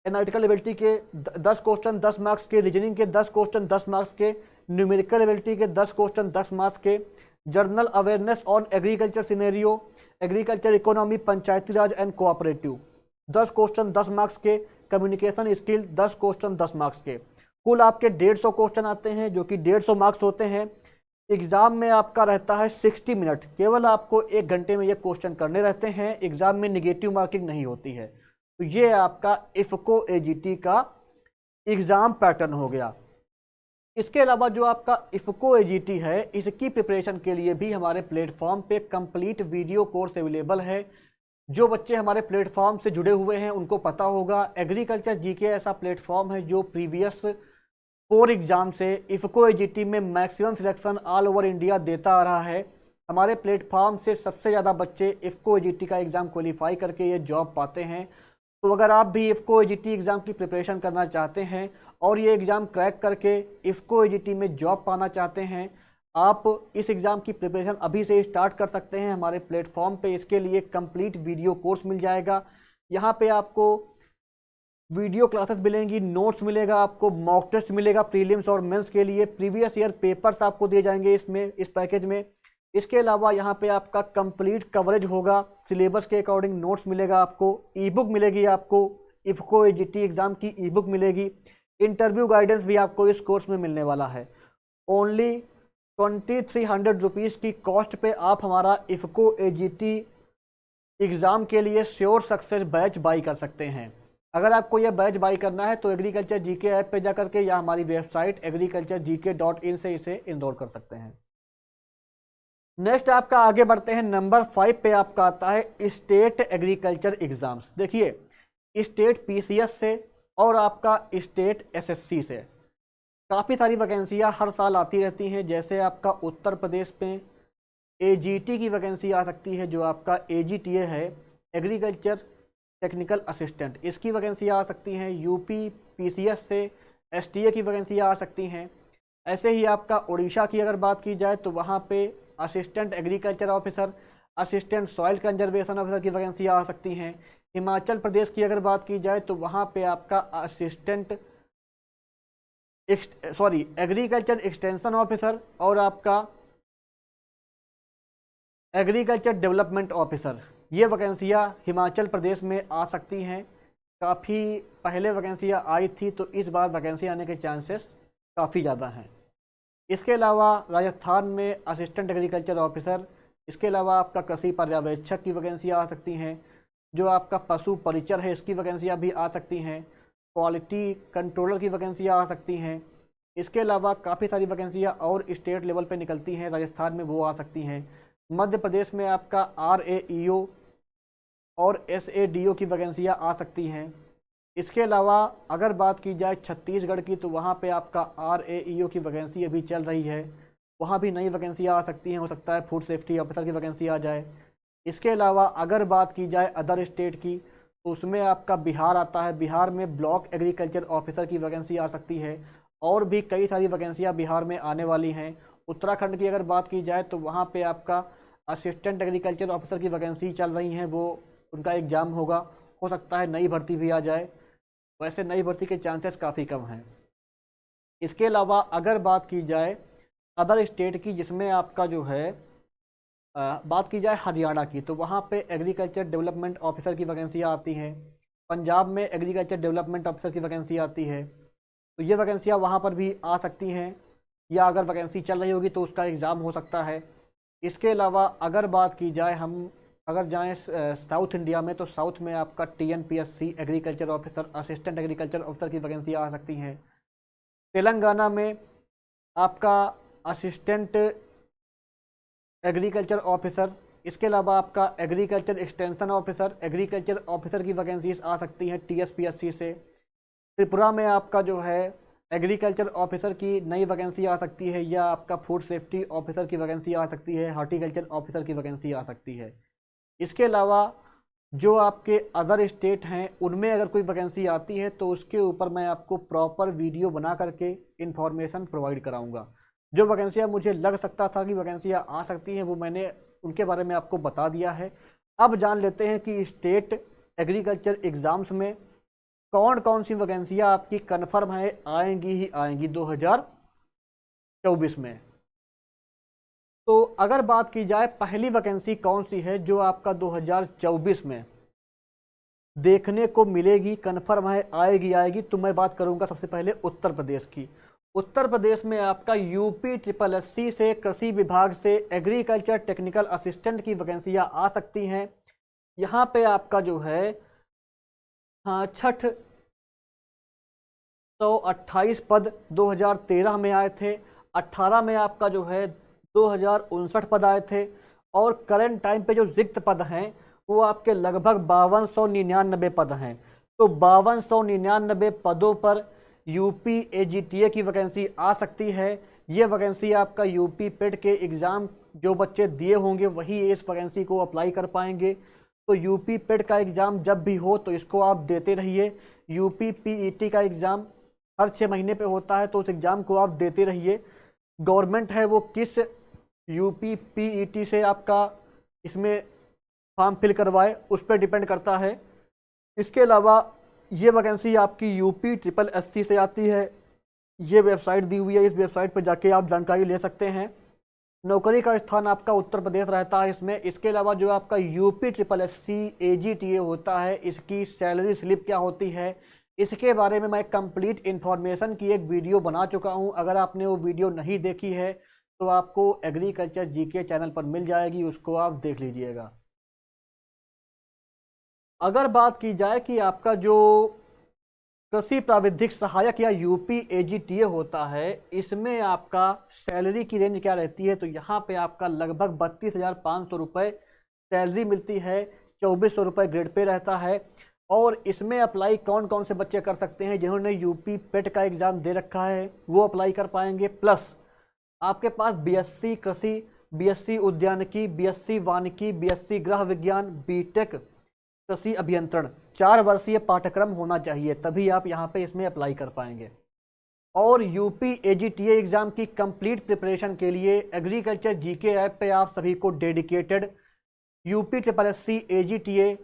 एनालिटिकल एबिलिटी के 10 क्वेश्चन 10 मार्क्स के, रीजनिंग के 10 क्वेश्चन 10 मार्क्स के, न्यूमेरिकल एबिलिटी के 10 क्वेश्चन 10 मार्क्स के, journal awareness on agriculture scenario, agriculture economy, Panchayati Raj and cooperative 10 question 10 marks के, कम्युनिकेशन स्किल 10 क्वेश्चन 10 मार्क्स के। कुल आपके 150 क्वेश्चन आते हैं जो कि 150 मार्क्स होते हैं। एग्जाम में आपका रहता है 60 मिनट, केवल आपको 1 घंटे में ये क्वेश्चन करने रहते हैं। एग्जाम में निगेटिव मार्किंग नहीं होती है। तो ये आपका इफको एजीटी का एग्जाम पैटर्न हो गया। इसके अलावा जो आपका इफको एजीटी है, इसकी प्रिपरेशन के लिए भी हमारे प्लेटफॉर्म पे कंप्लीट वीडियो कोर्स अवेलेबल है। जो बच्चे हमारे प्लेटफॉर्म से जुड़े हुए हैं उनको पता होगा, एग्रीकल्चर जीके ऐसा प्लेटफॉर्म है जो प्रीवियस 4 एग्जाम से इफको एजीटी में maximum selection all over India देता आ रहा है। हमारे प्लेटफॉर्म से सबसे ज़्यादा बच्चे इफको एजीटी का एग्ज़ाम क्वालिफाई करके ये जॉब पाते हैं। तो अगर आप भी इफको एजीटी एग्ज़ाम की प्रिपरेशन करना चाहते हैं और ये एग्ज़ाम क्रैक करके इफको एजीटी में जॉब पाना चाहते हैं, आप इस एग्ज़ाम की प्रिपरेशन अभी से स्टार्ट कर सकते हैं हमारे प्लेटफॉर्म पे। इसके लिए कंप्लीट वीडियो कोर्स मिल जाएगा। यहाँ पे आपको वीडियो क्लासेस मिलेंगी, नोट्स मिलेगा, आपको मॉक टेस्ट मिलेगा प्रीलिम्स और मेंस के लिए, प्रीवियस ईयर पेपर्स आपको दिए जाएंगे इस पैकेज में। इसके अलावा यहाँ पे आपका कंप्लीट कवरेज होगा, सिलेबस के अकॉर्डिंग नोट्स मिलेगा, आपको ई बुक मिलेगी, आपको इफको एजीटी एग्ज़ाम की ई बुक मिलेगी, इंटरव्यू गाइडेंस भी आपको इस कोर्स में मिलने वाला है। ओनली 2300 रुपीज़ की कॉस्ट पे आप हमारा इफको एजीटी एग्ज़ाम के लिए श्योर सक्सेस बैच बाई कर सकते हैं। अगर आपको यह बैच बाई करना है तो एग्रीकल्चर जीके ऐप पे जा करके या हमारी वेबसाइट agriculturegk.in से इसे इनरोल कर सकते हैं। नेक्स्ट आपका आगे बढ़ते हैं, नंबर 5 पे आपका आता है स्टेट एग्रीकल्चर एग्जाम्स। देखिए, स्टेट पीसीएस से और आपका स्टेट एसएससी से काफ़ी सारी वैकेंसियाँ हर साल आती रहती हैं। जैसे आपका उत्तर प्रदेश में एजीटी की वैकेंसी आ सकती है, जो आपका एजीटीए है, एग्रीकल्चर टेक्निकल असिस्टेंट, इसकी वैकेंसी आ सकती हैं। यूपी पीसीएस से एसटीए की वैकेंसी आ सकती हैं। ऐसे ही आपका उड़ीसा की अगर बात की जाए तो वहाँ पे assistant agriculture officer, assistant soil conservation officer की वैकेंसी आ सकती हैं। हिमाचल प्रदेश की अगर बात की जाए तो वहाँ पे आपका एग्रीकल्चर एक्सटेंशन ऑफिसर और आपका एग्रीकल्चर डेवलपमेंट ऑफिसर, ये वैकेंसियाँ हिमाचल प्रदेश में आ सकती हैं। काफ़ी पहले वैकेंसियाँ आई थी, तो इस बार वैकेंसी आने के चांसेस काफ़ी ज़्यादा हैं। इसके अलावा राजस्थान में असिस्टेंट एग्रीकल्चर ऑफिसर, इसके अलावा आपका कृषि पर्यवेक्षक की वैकेंसियाँ आ सकती हैं। जो आपका पशु परिचर है, इसकी वैकेंसियाँ भी आ सकती हैं। क्वालिटी कंट्रोलर की वैकेंसियाँ आ सकती हैं। इसके अलावा काफ़ी सारी वैकेंसियाँ और स्टेट लेवल पे निकलती हैं, राजस्थान में वो आ सकती हैं। मध्य प्रदेश में आपका RAEO और SADO की वैकेंसियाँ आ सकती हैं। इसके अलावा अगर बात की जाए छत्तीसगढ़ की, तो वहाँ पे आपका RAEO की वैकेंसी अभी चल रही है, वहाँ भी नई वैकेंसियाँ आ सकती हैं। हो सकता है फूड सेफ्टी ऑफिसर की वैकेंसी आ जाए। इसके अलावा अगर बात की जाए अदर स्टेट की, तो उसमें आपका बिहार आता है। बिहार में ब्लॉक एग्रीकल्चर ऑफिसर की वैकेंसी आ सकती है, और भी कई सारी वैकेंसियाँ बिहार में आने वाली हैं। उत्तराखंड की अगर बात की जाए तो वहाँ पे आपका असिस्टेंट एग्रीकल्चर ऑफिसर की वैकेंसी चल रही हैं, वो उनका एग्ज़ाम होगा। हो सकता है नई भर्ती भी आ जाए, वैसे नई भर्ती के चांसेस काफ़ी कम हैं। इसके अलावा अगर बात की जाए अदर स्टेट की, जिसमें आपका जो है बात की जाए हरियाणा की, तो वहाँ पे एग्रीकल्चर डेवलपमेंट ऑफिसर की वैकेंसियाँ आती हैं। पंजाब में एग्रीकल्चर डेवलपमेंट ऑफिसर की वैकेंसी आती है, तो ये वैकेंसियाँ वहाँ पर भी आ सकती हैं, या अगर वैकेंसी चल रही होगी तो उसका एग्ज़ाम हो सकता है। इसके अलावा अगर बात की जाए, हम अगर जाएँ साउथ इंडिया में, तो साउथ में आपका TNPSC agriculture officer, assistant agriculture officer की वैकेंसियाँ आ सकती हैं। तेलंगाना में आपका असिस्टेंट एग्रीकल्चर ऑफिसर, इसके अलावा आपका agriculture extension officer, agriculture officer की वैकेंसीज आ सकती हैं TSPSC से। त्रिपुरा में आपका जो है एग्रीकल्चर ऑफिसर की नई वैकेंसी आ सकती है, या आपका फूड सेफ्टी ऑफिसर की वैकेंसी आ सकती है, हॉर्टिकल्चर ऑफिसर की वैकेंसी आ सकती है। इसके अलावा जो आपके अदर स्टेट हैं, उनमें अगर कोई वैकेंसी आती है तो उसके ऊपर मैं आपको प्रॉपर वीडियो बना करके इन्फॉर्मेशन प्रोवाइड कराऊंगा। जो वैकेंसियाँ मुझे लग सकता था कि वैकेंसियाँ आ सकती हैं वो मैंने उनके बारे में आपको बता दिया है। अब जान लेते हैं कि स्टेट एग्रीकल्चर एग्ज़ाम्स में कौन कौन सी वैकेंसियाँ आपकी कन्फर्म है, आएंगी ही आएंगी 2024 में। तो अगर बात की जाए पहली वैकेंसी कौन सी है जो आपका 2024 में देखने को मिलेगी, कन्फर्म है, आएगी आएगी, तो मैं बात करूंगा सबसे पहले उत्तर प्रदेश की। उत्तर प्रदेश में आपका UP SSC से कृषि विभाग से एग्रीकल्चर टेक्निकल असिस्टेंट की वैकेंसियां आ सकती हैं। यहाँ पे आपका जो है 628 पद 2013 में आए थे, 18 में आपका जो है 2059 पद आए थे, और करंट टाइम पे जो रिक्त पद हैं वो आपके लगभग 5299 पद हैं। तो 5299 पदों पर UP AGTA की वैकेंसी आ सकती है। ये वैकेंसी आपका UP PET के एग्ज़ाम जो बच्चे दिए होंगे वही इस वैकेंसी को अप्लाई कर पाएंगे। तो UP PET का एग्ज़ाम जब भी हो तो इसको आप देते रहिए। UP PET का एग्ज़ाम हर 6 महीने पे होता है, तो उस एग्ज़ाम को आप देते रहिए। गवर्नमेंट है वो किस UP PET से आपका इसमें फॉर्म फिल करवाए उस पर डिपेंड करता है। इसके अलावा ये वैकेंसी आपकी UP SSC से आती है। ये वेबसाइट दी हुई है, इस वेबसाइट पर जाके आप जानकारी ले सकते हैं। नौकरी का स्थान आपका उत्तर प्रदेश रहता है इसमें। इसके अलावा जो आपका UP SSC AGTA होता है, इसकी सैलरी स्लिप क्या होती है, इसके बारे में मैं कंप्लीट इन्फॉर्मेशन की एक वीडियो बना चुका हूं। अगर आपने वो वीडियो नहीं देखी है तो आपको एग्रीकल्चर GK चैनल पर मिल जाएगी, उसको आप देख लीजिएगा। अगर बात की जाए कि आपका जो कृषि प्राविधिक सहायक या UP AGTA होता है, इसमें आपका सैलरी की रेंज क्या रहती है, तो यहाँ पे आपका लगभग 32,500 रुपये सैलरी मिलती है। 2400 रुपये ग्रेड पे रहता है। और इसमें अप्लाई कौन कौन से बच्चे कर सकते हैं, जिन्होंने UP PET का एग्ज़ाम दे रखा है वो अप्लाई कर पाएंगे। प्लस आपके पास BSc कृषि, BSc उद्यानिकी, BSc वानिकी, BSc गृह विज्ञान, BTech कृषि अभियंत्रण 4 वर्षीय पाठ्यक्रम होना चाहिए, तभी आप यहाँ पे इसमें अप्लाई कर पाएंगे। और UP AGTA एग्ज़ाम की कंप्लीट प्रिपरेशन के लिए एग्रीकल्चर GK ऐप पे आप सभी को dedicated UP SSC AGTA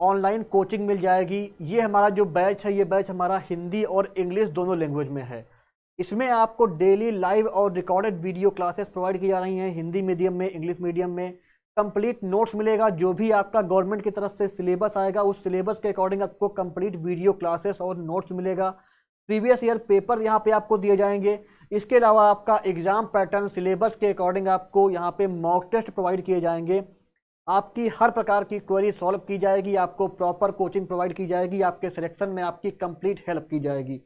online coaching मिल जाएगी। ये हमारा जो बैच है, ये बैच हमारा हिंदी और इंग्लिश दोनों लैंग्वेज में है। इसमें आपको डेली लाइव और रिकॉर्डेड वीडियो क्लासेस प्रोवाइड की जा रही हैं, हिंदी मीडियम में, इंग्लिश मीडियम में। कंप्लीट नोट्स मिलेगा, जो भी आपका गवर्नमेंट की तरफ से सिलेबस आएगा उस सिलेबस के अकॉर्डिंग आपको कंप्लीट वीडियो क्लासेस और नोट्स मिलेगा। प्रीवियस ईयर पेपर यहाँ पे आपको दिए जाएंगे। इसके अलावा आपका एग्जाम पैटर्न सिलेबस के अकॉर्डिंग आपको यहाँ पे मॉक टेस्ट प्रोवाइड किए जाएंगे। आपकी हर प्रकार की क्वेरी सॉल्व की जाएगी, आपको प्रॉपर कोचिंग प्रोवाइड की जाएगी, आपके सिलेक्शन में आपकी कंप्लीट हेल्प की जाएगी।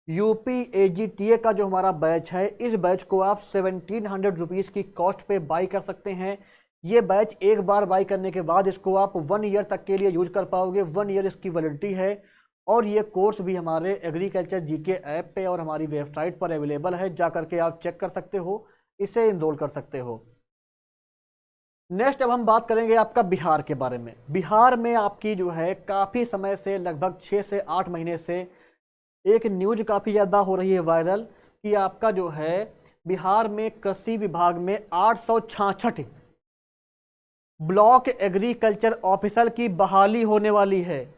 UP AGTA का जो हमारा बैच है, इस बैच को आप 1700 रुपीज़ की कॉस्ट पे बाई कर सकते हैं। ये बैच एक बार बाई करने के बाद इसको आप 1 ईयर तक के लिए यूज कर पाओगे, 1 ईयर इसकी वैलिडिटी है। और ये कोर्स भी हमारे एग्रीकल्चर GK ऐप पे और हमारी वेबसाइट पर अवेलेबल है, जा करके आप चेक कर सकते हो, इसे इनरोल कर सकते हो। नेक्स्ट अब हम बात करेंगे आपका बिहार के बारे में। बिहार में आपकी जो है काफ़ी समय से, लगभग 6 से 8 महीने से एक न्यूज काफ़ी ज़्यादा हो रही है वायरल कि आपका जो है बिहार में कृषि विभाग में 866 ब्लॉक एग्रीकल्चर ऑफिसर की बहाली होने वाली है।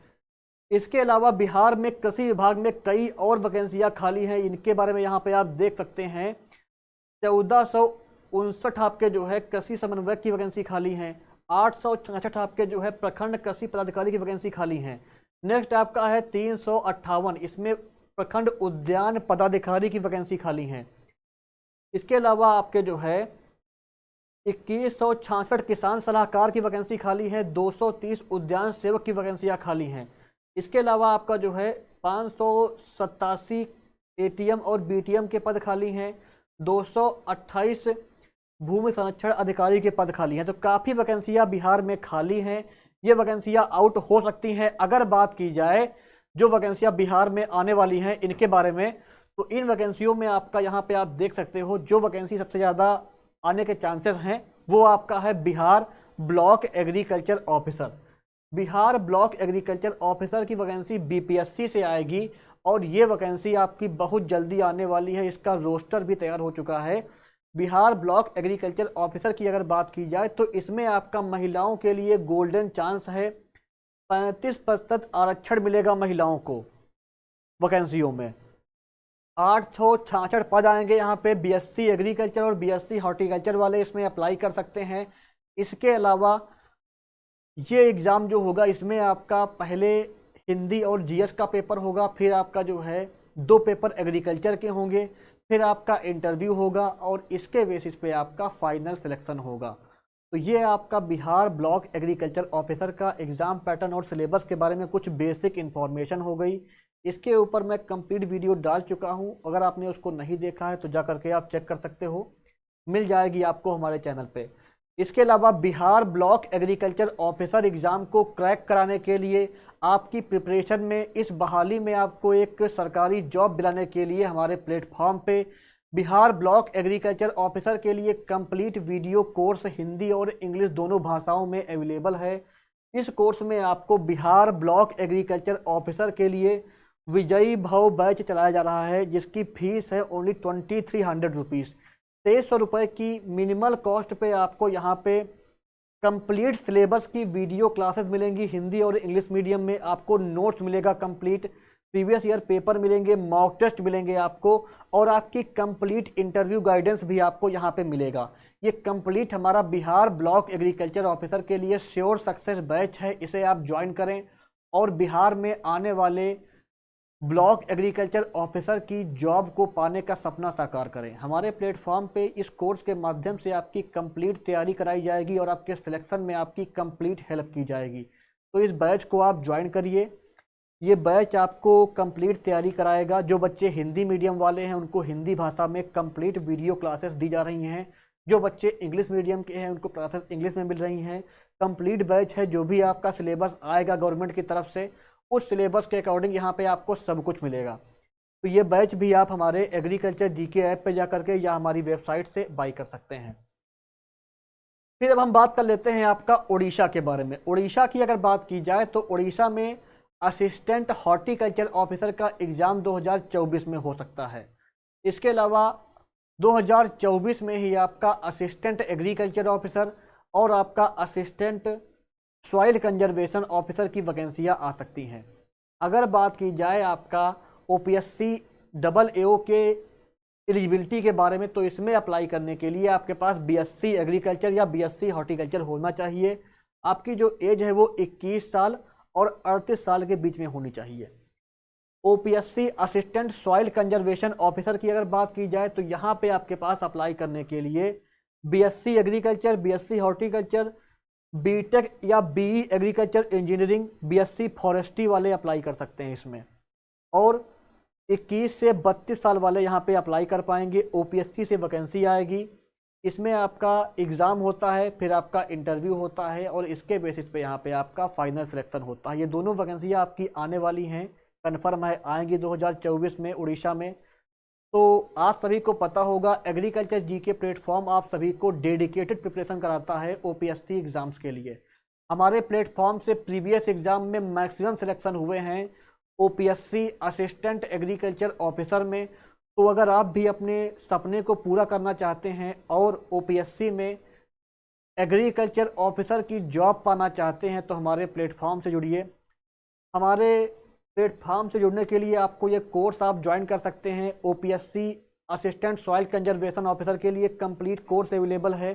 इसके अलावा बिहार में कृषि विभाग में कई और वैकेंसियां खाली हैं, इनके बारे में यहाँ पे आप देख सकते हैं। 1459 आपके जो है कृषि समन्वयक की वैकेंसी खाली हैं। 866 आपके जो है प्रखंड कृषि पदाधिकारी की वैकेंसी खाली हैं। नेक्स्ट आपका है 358, इसमें प्रखंड उद्यान पदाधिकारी की वैकेंसी खाली हैं। इसके अलावा आपके जो है 2166 किसान सलाहकार की वैकेंसी खाली है। 230 उद्यान सेवक की वैकेंसियाँ खाली हैं। इसके अलावा आपका जो है 587 ATM और BTM के पद खाली हैं। 228 भूमि संरक्षण अधिकारी के पद खाली हैं। तो काफ़ी वैकेंसियाँ बिहार में खाली हैं, ये वैकेंसियाँ आउट हो सकती हैं। अगर बात की जाए जो वैकेंसियाँ बिहार में आने वाली हैं इनके बारे में, तो इन वैकेंसियों में आपका यहाँ पे आप देख सकते हो जो वैकेंसी सबसे ज़्यादा आने के चांसेस हैं वो आपका है Bihar block agriculture officer. Bihar block agriculture officer की वैकेंसी BPSC से आएगी और ये वैकेंसी आपकी बहुत जल्दी आने वाली है। इसका रोस्टर भी तैयार हो चुका है। बिहार ब्लॉक एग्रीकल्चर ऑफिसर की अगर बात की जाए तो इसमें आपका महिलाओं के लिए गोल्डन चांस है। 35% आरक्षण मिलेगा महिलाओं को वैकेंसियों में। 866 पद आएंगे यहाँ पे। बीएससी एग्रीकल्चर और बीएससी हॉर्टिकल्चर वाले इसमें अप्लाई कर सकते हैं। इसके अलावा ये एग्ज़ाम जो होगा इसमें आपका पहले हिंदी और जीएस का पेपर होगा, फिर आपका जो है 2 पेपर एग्रीकल्चर के होंगे, फिर आपका इंटरव्यू होगा और इसके बेसिस पे आपका फाइनल सिलेक्शन होगा। तो ये आपका बिहार ब्लॉक एग्रीकल्चर ऑफिसर का एग्ज़ाम पैटर्न और सिलेबस के बारे में कुछ बेसिक इन्फॉर्मेशन हो गई। इसके ऊपर मैं कंप्लीट वीडियो डाल चुका हूँ, अगर आपने उसको नहीं देखा है तो जा करके आप चेक कर सकते हो, मिल जाएगी आपको हमारे चैनल पे। इसके अलावा Bihar block agriculture officer exam को क्रैक कराने के लिए आपकी प्रिपरेशन में, इस बहाली में आपको एक सरकारी जॉब दिलाने के लिए हमारे प्लेटफॉर्म पे बिहार ब्लॉक एग्रीकल्चर ऑफिसर के लिए कंप्लीट वीडियो कोर्स हिंदी और इंग्लिश दोनों भाषाओं में अवेलेबल है। इस कोर्स में आपको बिहार ब्लॉक एग्रीकल्चर ऑफिसर के लिए विजयी भव बैच चलाया जा रहा है, जिसकी फीस है ओनली 2300 रुपीज़। 2300 रुपये की मिनिमल कॉस्ट पे आपको यहाँ पे कंप्लीट सिलेबस की वीडियो क्लासेस मिलेंगी हिंदी और इंग्लिश मीडियम में। आपको नोट्स मिलेगा कंप्लीट, प्रीवियस ईयर पेपर मिलेंगे, मॉक टेस्ट मिलेंगे आपको, और आपकी कंप्लीट इंटरव्यू गाइडेंस भी आपको यहाँ पे मिलेगा। ये कंप्लीट हमारा बिहार ब्लॉक एग्रीकल्चर ऑफिसर के लिए श्योर सक्सेस बैच है, इसे आप ज्वाइन करें और बिहार में आने वाले ब्लॉक एग्रीकल्चर ऑफिसर की जॉब को पाने का सपना साकार करें। हमारे प्लेटफॉर्म पे इस कोर्स के माध्यम से आपकी कंप्लीट तैयारी कराई जाएगी और आपके सिलेक्शन में आपकी कंप्लीट हेल्प की जाएगी। तो इस बैच को आप ज्वाइन करिए। ये बैच आपको कंप्लीट तैयारी कराएगा। जो बच्चे हिंदी मीडियम वाले हैं उनको हिंदी भाषा में कंप्लीट वीडियो क्लासेस दी जा रही हैं। जो बच्चे इंग्लिश मीडियम के हैं उनको क्लासेस इंग्लिश में मिल रही हैं। कंप्लीट बैच है। जो भी आपका सिलेबस आएगा गवर्नमेंट की तरफ से, उस सिलेबस के अकॉर्डिंग यहाँ पे आपको सब कुछ मिलेगा। तो ये बैच भी आप हमारे एग्रीकल्चर जीके ऐप पे जा करके या हमारी वेबसाइट से बाई कर सकते हैं। फिर अब हम बात कर लेते हैं आपका उड़ीसा के बारे में। उड़ीसा की अगर बात की जाए तो उड़ीसा में असिस्टेंट हॉर्टिकल्चर ऑफिसर का एग्ज़ाम 2024 में हो सकता है। इसके अलावा 2024 में ही आपका असिस्टेंट एग्रीकल्चर ऑफिसर और आपका असिस्टेंट सॉइल कंजर्वेशन ऑफिसर की वैकेंसियाँ आ सकती हैं। अगर बात की जाए आपका ओपीएससी डबल एओ के एलिजिबिलिटी के बारे में, तो इसमें अप्लाई करने के लिए आपके पास बीएससी एग्रीकल्चर या बीएससी हॉर्टिकल्चर होना चाहिए। आपकी जो एज है वो 21 साल और 38 साल के बीच में होनी चाहिए। OPSC assistant soil conservation officer की अगर बात की जाए तो यहाँ पे आपके पास अप्लाई करने के लिए BSc agriculture, BSc horticulture, BTech या BE agriculture engineering, BSc forestry वाले अप्लाई कर सकते हैं इसमें। और 21 से 32 साल वाले यहाँ पे अप्लाई कर पाएंगे। ओपीएससी से वैकेंसी आएगी। इसमें आपका एग्ज़ाम होता है, फिर आपका इंटरव्यू होता है और इसके बेसिस पे यहाँ पे आपका फाइनल सिलेक्शन होता है। ये दोनों वैकेंसियाँ आपकी आने वाली हैं, कन्फर्म है, आएंगी 2024 में उड़ीसा में। तो आप सभी को पता होगा एग्रीकल्चर जीके प्लेटफॉर्म आप सभी को डेडिकेटेड प्रिपरेशन कराता है ओपीएससी एग्ज़ाम्स के लिए। हमारे प्लेटफॉर्म से प्रीवियस एग्ज़ाम में मैक्सिमम सिलेक्शन हुए हैं ओपीएससी असिस्टेंट एग्रीकल्चर ऑफिसर में। तो अगर आप भी अपने सपने को पूरा करना चाहते हैं और ओपीएससी में एग्रीकल्चर ऑफिसर की जॉब पाना चाहते हैं तो हमारे प्लेटफॉर्म से जुड़िए। हमारे प्लेटफॉर्म से जुड़ने के लिए आपको ये कोर्स आप ज्वाइन कर सकते हैं। OPSC assistant soil conservation officer के लिए कंप्लीट कोर्स अवेलेबल है।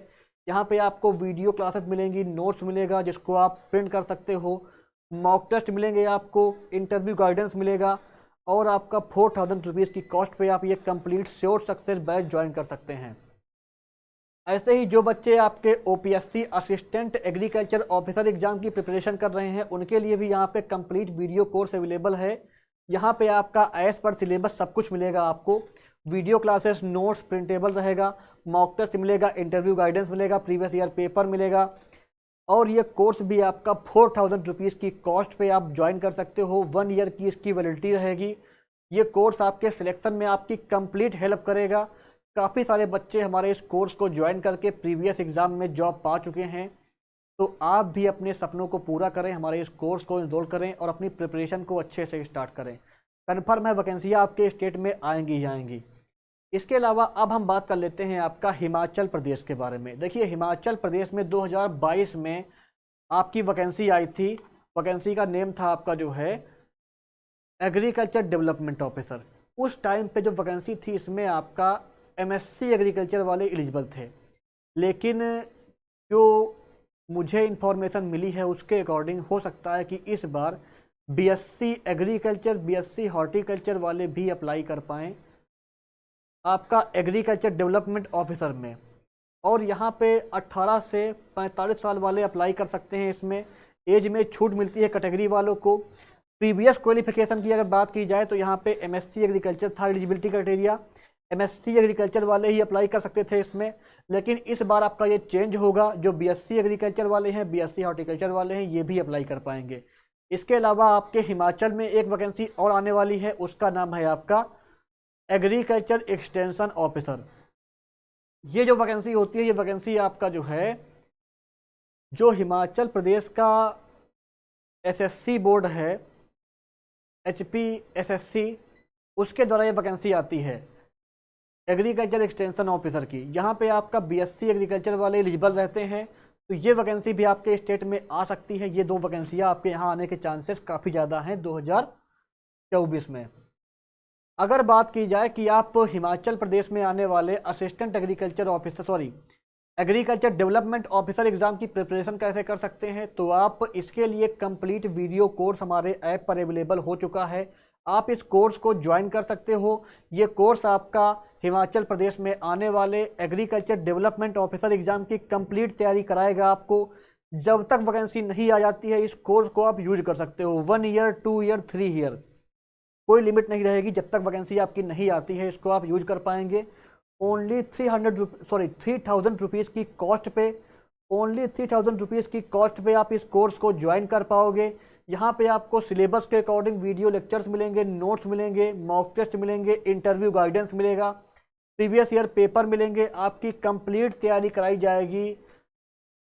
यहाँ पे आपको वीडियो क्लासेस मिलेंगी, नोट्स मिलेगा जिसको आप प्रिंट कर सकते हो, मॉक टेस्ट मिलेंगे आपको, इंटरव्यू गाइडेंस मिलेगा और आपका 4000 रुपीज़ की कॉस्ट पे आप ये complete sure success batch join कर सकते हैं। ऐसे ही जो बच्चे आपके OPSC assistant agriculture officer exam की प्रिपरेशन कर रहे हैं उनके लिए भी यहाँ पे कंप्लीट वीडियो कोर्स अवेलेबल है। यहाँ पे आपका एज पर सिलेबस सब कुछ मिलेगा आपको। वीडियो क्लासेस, नोट्स प्रिंटेबल रहेगा, मॉक टेस्ट मिलेगा, इंटरव्यू गाइडेंस मिलेगा, प्रीवियस ईयर पेपर मिलेगा और ये कोर्स भी आपका 4000 रुपीज़ की कॉस्ट पे आप ज्वाइन कर सकते हो। 1 ईयर की इसकी वैलिडिटी रहेगी। ये कोर्स आपके सिलेक्शन में आपकी कंप्लीट हेल्प करेगा। काफ़ी सारे बच्चे हमारे इस कोर्स को ज्वाइन करके प्रीवियस एग्ज़ाम में जॉब पा चुके हैं। तो आप भी अपने सपनों को पूरा करें, हमारे इस कोर्स को इनरोल करें और अपनी प्रिपरेशन को अच्छे से स्टार्ट करें। कन्फर्म है वैकेंसियाँ आपके स्टेट में आएंगी ही आएंगी। इसके अलावा अब हम बात कर लेते हैं आपका हिमाचल प्रदेश के बारे में। देखिए हिमाचल प्रदेश में 2022 में आपकी वैकेंसी आई थी। वैकेंसी का नेम था आपका जो है एग्रीकल्चर डेवलपमेंट ऑफिसर। उस टाइम पे जो वैकेंसी थी इसमें आपका एमएससी एग्रीकल्चर वाले एलिजिबल थे, लेकिन जो मुझे इन्फॉर्मेशन मिली है उसके अकॉर्डिंग हो सकता है कि इस बार बीएससी एग्रीकल्चर, बीएससी हॉर्टिकल्चर वाले भी अप्लाई कर पाएँ आपका एग्रीकल्चर डेवलपमेंट ऑफिसर में। और यहाँ पे 18 से 45 साल वाले अप्लाई कर सकते हैं। इसमें एज में छूट मिलती है कैटेगरी वालों को। प्रीवियस क्वालिफिकेशन की अगर बात की जाए तो यहाँ पे एमएससी एग्रीकल्चर था एलिजिबिलिटी क्राइटेरिया, एमएससी एग्रीकल्चर वाले ही अप्लाई कर सकते थे इसमें। लेकिन इस बार आपका ये चेंज होगा, जो बीएससी एग्रीकल्चर वाले हैं, बीएससी हॉर्टिकल्चर वाले हैं, ये भी अप्लाई कर पाएंगे। इसके अलावा आपके हिमाचल में एक वैकेंसी और आने वाली है, उसका नाम है आपका एग्रीकल्चर एक्सटेंशन ऑफिसर। ये जो वैकेंसी होती है, ये वैकेंसी आपका जो है जो हिमाचल प्रदेश का एसएससी बोर्ड है, HPSSC, उसके द्वारा ये वैकेंसी आती है एग्रीकल्चर एक्सटेंशन ऑफिसर की। यहाँ पे आपका बीएससी एग्रीकल्चर वाले एलिजिबल रहते हैं, तो ये वैकेंसी भी आपके स्टेट में आ सकती है। ये दो वैकेंसियाँ आपके यहाँ आने के चांसेस काफ़ी ज़्यादा हैं 2024 में। अगर बात की जाए कि आप हिमाचल प्रदेश में आने वाले assistant agriculture officer agriculture development officer exam की प्रिपरेशन कैसे कर सकते हैं, तो आप इसके लिए कंप्लीट वीडियो कोर्स हमारे ऐप पर अवेलेबल हो चुका है। आप इस कोर्स को ज्वाइन कर सकते हो। ये कोर्स आपका हिमाचल प्रदेश में आने वाले एग्रीकल्चर डेवलपमेंट ऑफिसर एग्जाम की कंप्लीट तैयारी कराएगा आपको। जब तक वैकेंसी नहीं आ जाती है इस कोर्स को आप यूज कर सकते हो। 1 ईयर, 2 ईयर, 3 ईयर, कोई लिमिट नहीं रहेगी। जब तक वैकेंसी आपकी नहीं आती है इसको आप यूज कर पाएंगे। ओनली 3000 रुपीज़ की कॉस्ट पे, ओनली 3000 रुपीज़ की कॉस्ट पे आप इस कोर्स को ज्वाइन कर पाओगे। यहाँ पे आपको सिलेबस के अकॉर्डिंग वीडियो लेक्चर्स मिलेंगे, नोट्स मिलेंगे, मॉक टेस्ट मिलेंगे, इंटरव्यू गाइडेंस मिलेगा, प्रीवियस ईयर पेपर मिलेंगे। आपकी कंप्लीट तैयारी कराई जाएगी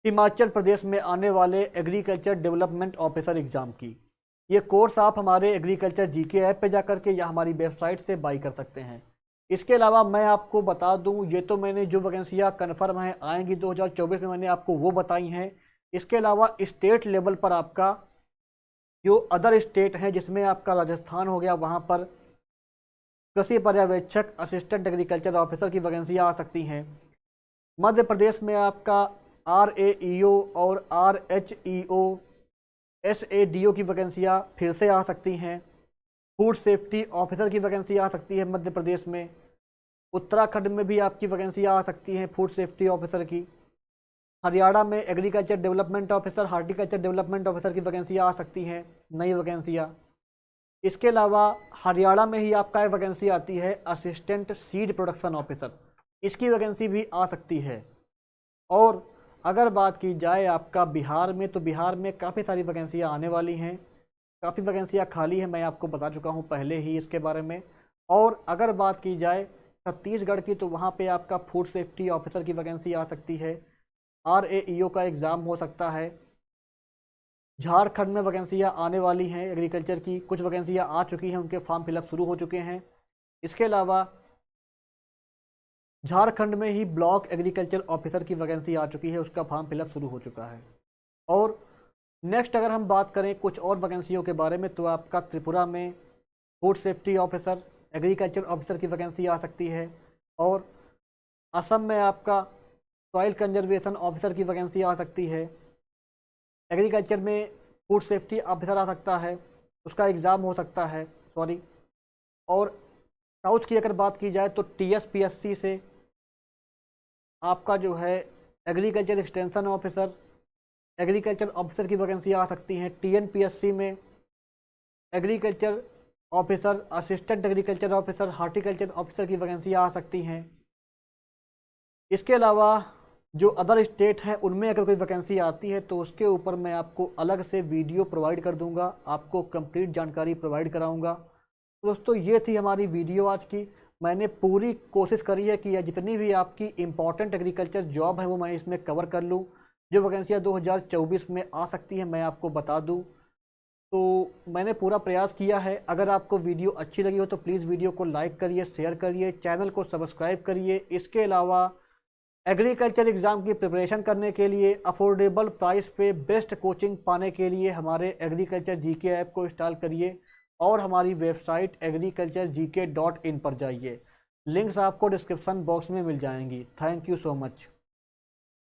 हिमाचल प्रदेश में आने वाले एग्रीकल्चर डेवलपमेंट ऑफिसर एग्जाम की। ये कोर्स आप हमारे एग्रीकल्चर जीके ऐप पे जा करके या हमारी वेबसाइट से बाई कर सकते हैं। इसके अलावा मैं आपको बता दूं, ये तो मैंने जो वैकेंसियाँ कन्फर्म हैं आएंगी 2024 में, मैंने आपको वो बताई हैं। इसके अलावा स्टेट लेवल पर आपका जो अदर स्टेट हैं, जिसमें आपका राजस्थान हो गया, वहाँ पर कृषि पर्यवेक्षक असिस्टेंट एग्रीकल्चर ऑफिसर की वैकेंसियाँ आ सकती हैं। मध्य प्रदेश में आपका RAEO और RHEO SADO की वैकेंसियाँ फिर से आ सकती हैं। फूड सेफ्टी ऑफिसर की वैकेंसी आ सकती है मध्य प्रदेश में। उत्तराखंड में भी आपकी वैकेंसियाँ आ सकती हैं फूड सेफ्टी ऑफिसर की। हरियाणा में agriculture development officer, horticulture development officer की वैकेंसियाँ आ सकती हैं, नई वैकेंसियाँ। इसके अलावा हरियाणा में ही आपका वैकेंसी आती है असिस्टेंट सीड प्रोडक्शन ऑफिसर, इसकी वैकेंसी भी आ सकती है। और अगर बात की जाए आपका बिहार में, तो बिहार में काफ़ी सारी वैकेंसियाँ आने वाली हैं, काफ़ी वैकेंसियाँ खाली हैं, मैं आपको बता चुका हूँ पहले ही इसके बारे में। और अगर बात की जाए छत्तीसगढ़ की, तो वहाँ पे आपका फूड सेफ्टी ऑफिसर की वैकेंसी आ सकती है। RAEO का एग्ज़ाम हो सकता है। झारखंड में वैकेंसियाँ आने वाली हैं एग्रीकल्चर की, कुछ वैकेंसियाँ आ चुकी हैं, उनके फॉर्म फिलअप शुरू हो चुके हैं। इसके अलावा झारखंड में ही ब्लॉक एग्रीकल्चर ऑफिसर की वैकेंसी आ चुकी है, उसका फॉर्म फिलअप शुरू हो चुका है। और नेक्स्ट अगर हम बात करें कुछ और वैकेंसियों के बारे में, तो आपका त्रिपुरा में food safety officer, agriculture officer की वैकेंसी आ सकती है। और असम में आपका सॉइल कंजर्वेशन ऑफिसर की वैकेंसी आ सकती है। एग्रीकल्चर में फूड सेफ्टी ऑफिसर आ सकता है, उसका एग्ज़ाम हो सकता है, सॉरी। और साउथ की अगर बात की जाए तो TSPSC से आपका जो है agriculture extension officer, agriculture officer की वैकेंसी आ सकती हैं। TNPSC में agriculture officer, assistant agriculture officer, horticulture officer की वैकेंसी आ सकती हैं। इसके अलावा जो अदर स्टेट हैं उनमें अगर कोई वैकेंसी आती है तो उसके ऊपर मैं आपको अलग से वीडियो प्रोवाइड कर दूंगा, आपको कंप्लीट जानकारी प्रोवाइड कराऊंगा। दोस्तों ये थी हमारी वीडियो आज की। मैंने पूरी कोशिश करी है कि जितनी भी आपकी इम्पॉर्टेंट एग्रीकल्चर जॉब है वो मैं इसमें कवर कर लूँ। जो वैकेंसियाँ 2024 में आ सकती हैं मैं आपको बता दूँ। तो मैंने पूरा प्रयास किया है। अगर आपको वीडियो अच्छी लगी हो तो प्लीज़ वीडियो को लाइक करिए, शेयर करिए, चैनल को सब्सक्राइब करिए। इसके अलावा एग्रीकल्चर एग्ज़ाम की प्रिपरेशन करने के लिए अफोर्डेबल प्राइस पे बेस्ट कोचिंग पाने के लिए हमारे एग्रीकल्चर जीके ऐप को इंस्टॉल करिए और हमारी वेबसाइट agriculturegk.in पर जाइए। लिंक्स आपको डिस्क्रिप्शन बॉक्स में मिल जाएंगी। Thank you so much.